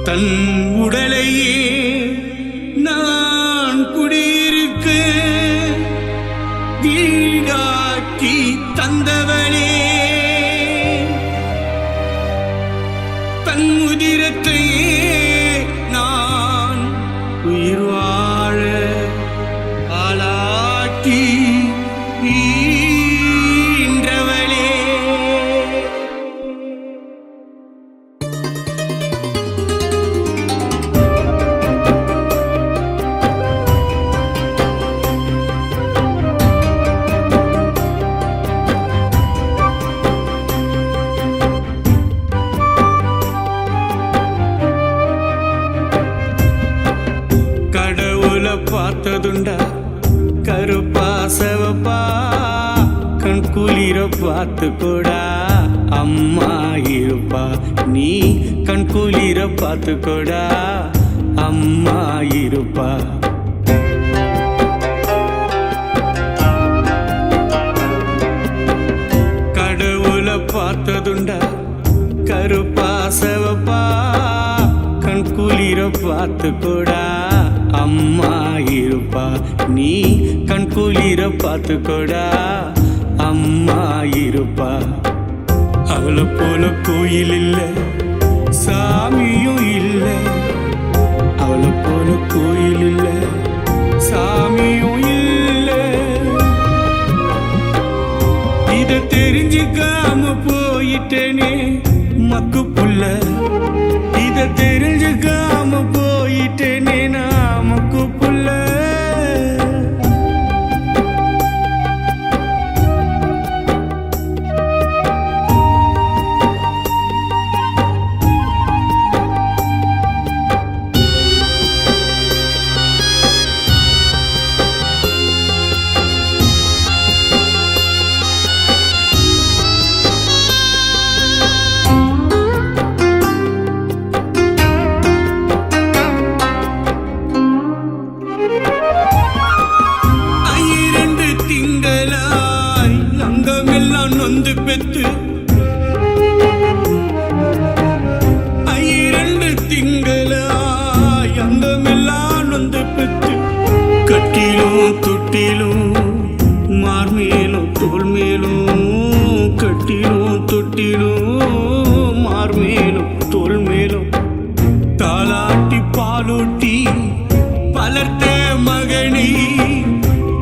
தன் உடலையே நான் குடியிருக்க வீடாக்கி தந்தவளே, தன் உதிரத்தையே நான் உயிர் வாழ ஆளாக்கி ஈன்றவளே. கடவுளை பார்த்ததுண்டா கருப்பா செவப்பா, கண் குளிர பார்த்து கூடா அம்மா இருப்பா. நீ கண் குளிர பார்த்து கூடா அம்மா இருப்பா. கடவுளை பார்த்ததுண்டா கருப்பா செவப்பா, கண் குளிர பார்த்து கூடா அம்மா இருப்பா. நீ கண் குளிர பார்த்து கூடா அம்மா இருப்பா. அவளை போல கோயில் இல்ல, சாமியும் இல்ல. அவளை போல கோயில் இல்ல, சாமியும் இல்ல. இத தெரிஞ்சுக்காம போயிட்டேனே மக்கு புள்ள, இத தெரிஞ்சுக்காம போயிட்டேனே நமக்கு புள்ள. நொந்து பெத்து 2 திங்களாய் அங்கமெல்லாம் நொந்து பெத்து, கட்டிலும் தொட்டிலும் மார்மேலும் தோல் மேலும், கட்டிலும் தொட்டிலும் மார்மேலும் தோல் மேலும், தாளாட்டி பாலூட்டி பலர்த்த மகனை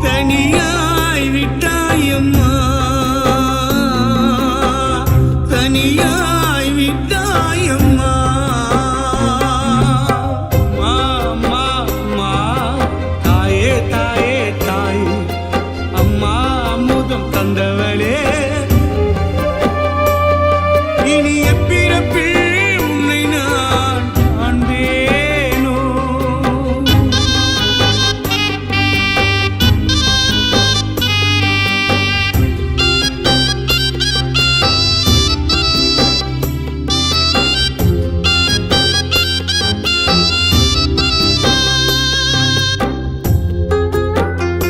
தனியாய் விட்டாயம்மா, தனியாய் விட்டாயம்மா. மாமா மா தாயே தாயே தாய், அம்மா அமுதம் தந்தவளே. இனி எப்பிறப்பில் உன்னை நான் காண்பேனோ.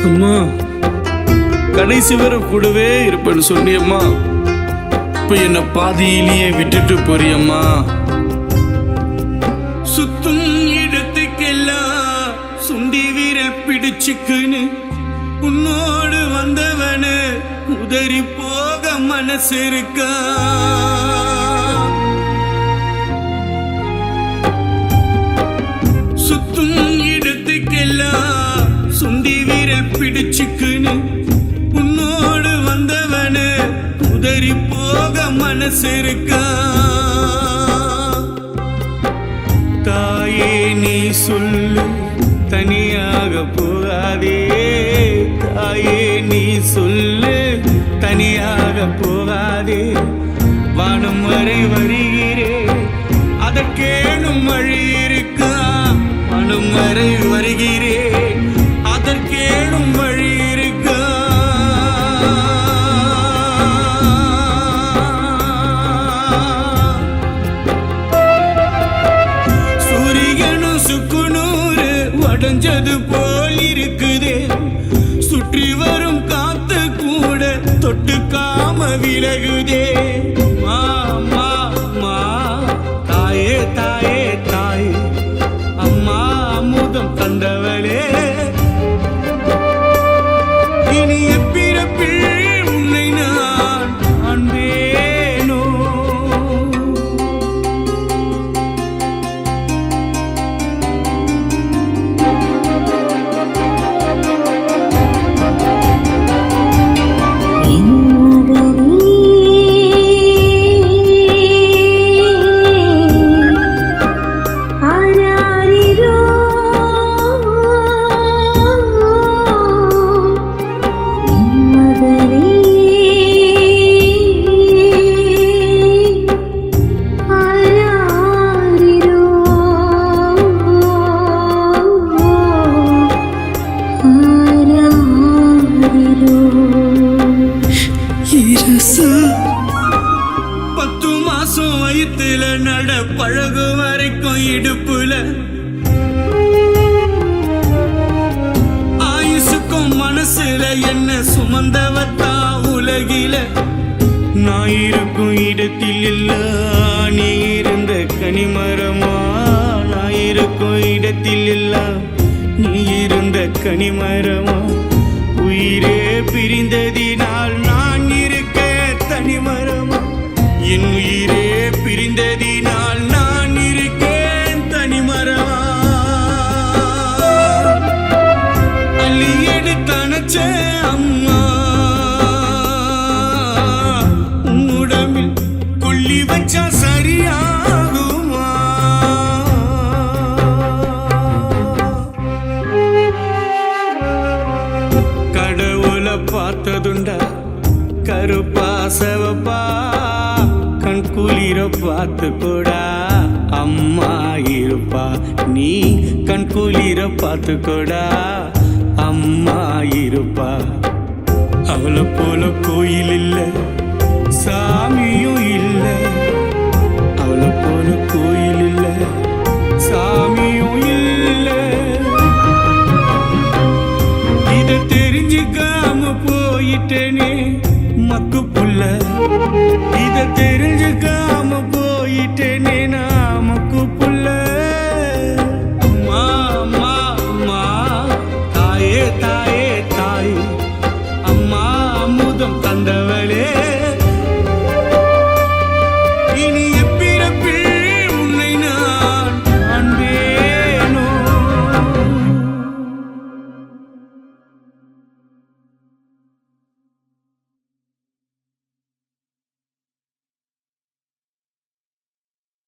அம்மா கடைசி வரை கூடவே இருப்பேன்னு சொன்னியம்மா, இப்ப என்ன பாதியிலேயே விட்டுட்டு போறியம்மா. சுத்தும் இடத்துக்கெல்லாம் சுண்டி வீரல் பிடிச்சுக்குன்னு உன்னோடு வந்தவனு உதறி போக மனசு இருக்கா. சுத்தும் இடத்துக்கெல்லாம் சுண்டி வீரல் பிடிச்சுக்குன்னு உன்னோடு வந்தவனு உதறி போக மனசு இருக்கா. தாயே நீ சொல்லு தனியாக போகாதே, தாயே நீ சொல்லு தனியாக போகாதே. வானம் வரை வருகிறேன் அதற்கேனும் வழி இருக்கா, வானம் வரை வருகிறேன் அதற்கேனும் வழி இருக்கா. சூரியனும் சுக்குநூறு வடைஞ்சது போல் இருக்குதே, சுற்றி வரும் காத்து கூட தொட்டுக்காம விலகுதே. மா மா மா தாயே தாயே தாய், தந்தவளே இனி எப்பிறப்பில் உன்னை நான் காண்பேனோ பத்து மாசம் வயிற்றுல நட பழகு வரைக்கும் இடுப்புல ஆயுசுக்கும் மனசுல என்ன சுமந்தவத்தா உலகில நான் இருக்கும் இடத்தில் இல்ல நீ இருந்த கனிமரமா நான் இருக்கும் இடத்தில் இல்ல நீ இருந்த கனிமரமா உயிரே பிரிந்ததினால் நான் இருக்க தனிமரமா என் உயிரே பிரிந்ததினால் நான் இருக்கேன் தனிமரமா அள்ளி எடுத்தனச்ச அம்மா உடம்பில் கொள்ளி வச்சா சரியாகுமா கடவுளை பார்த்ததுண்டா கருப்பா சவப்பா கண் குளிர பார்த்து கூடா அம்மா இருப்பா நீ கண் குளிர பார்த்து கூடா அம்மா இருப்பா அவளை போல கோயில் இல்ல சாமியும் இல்ல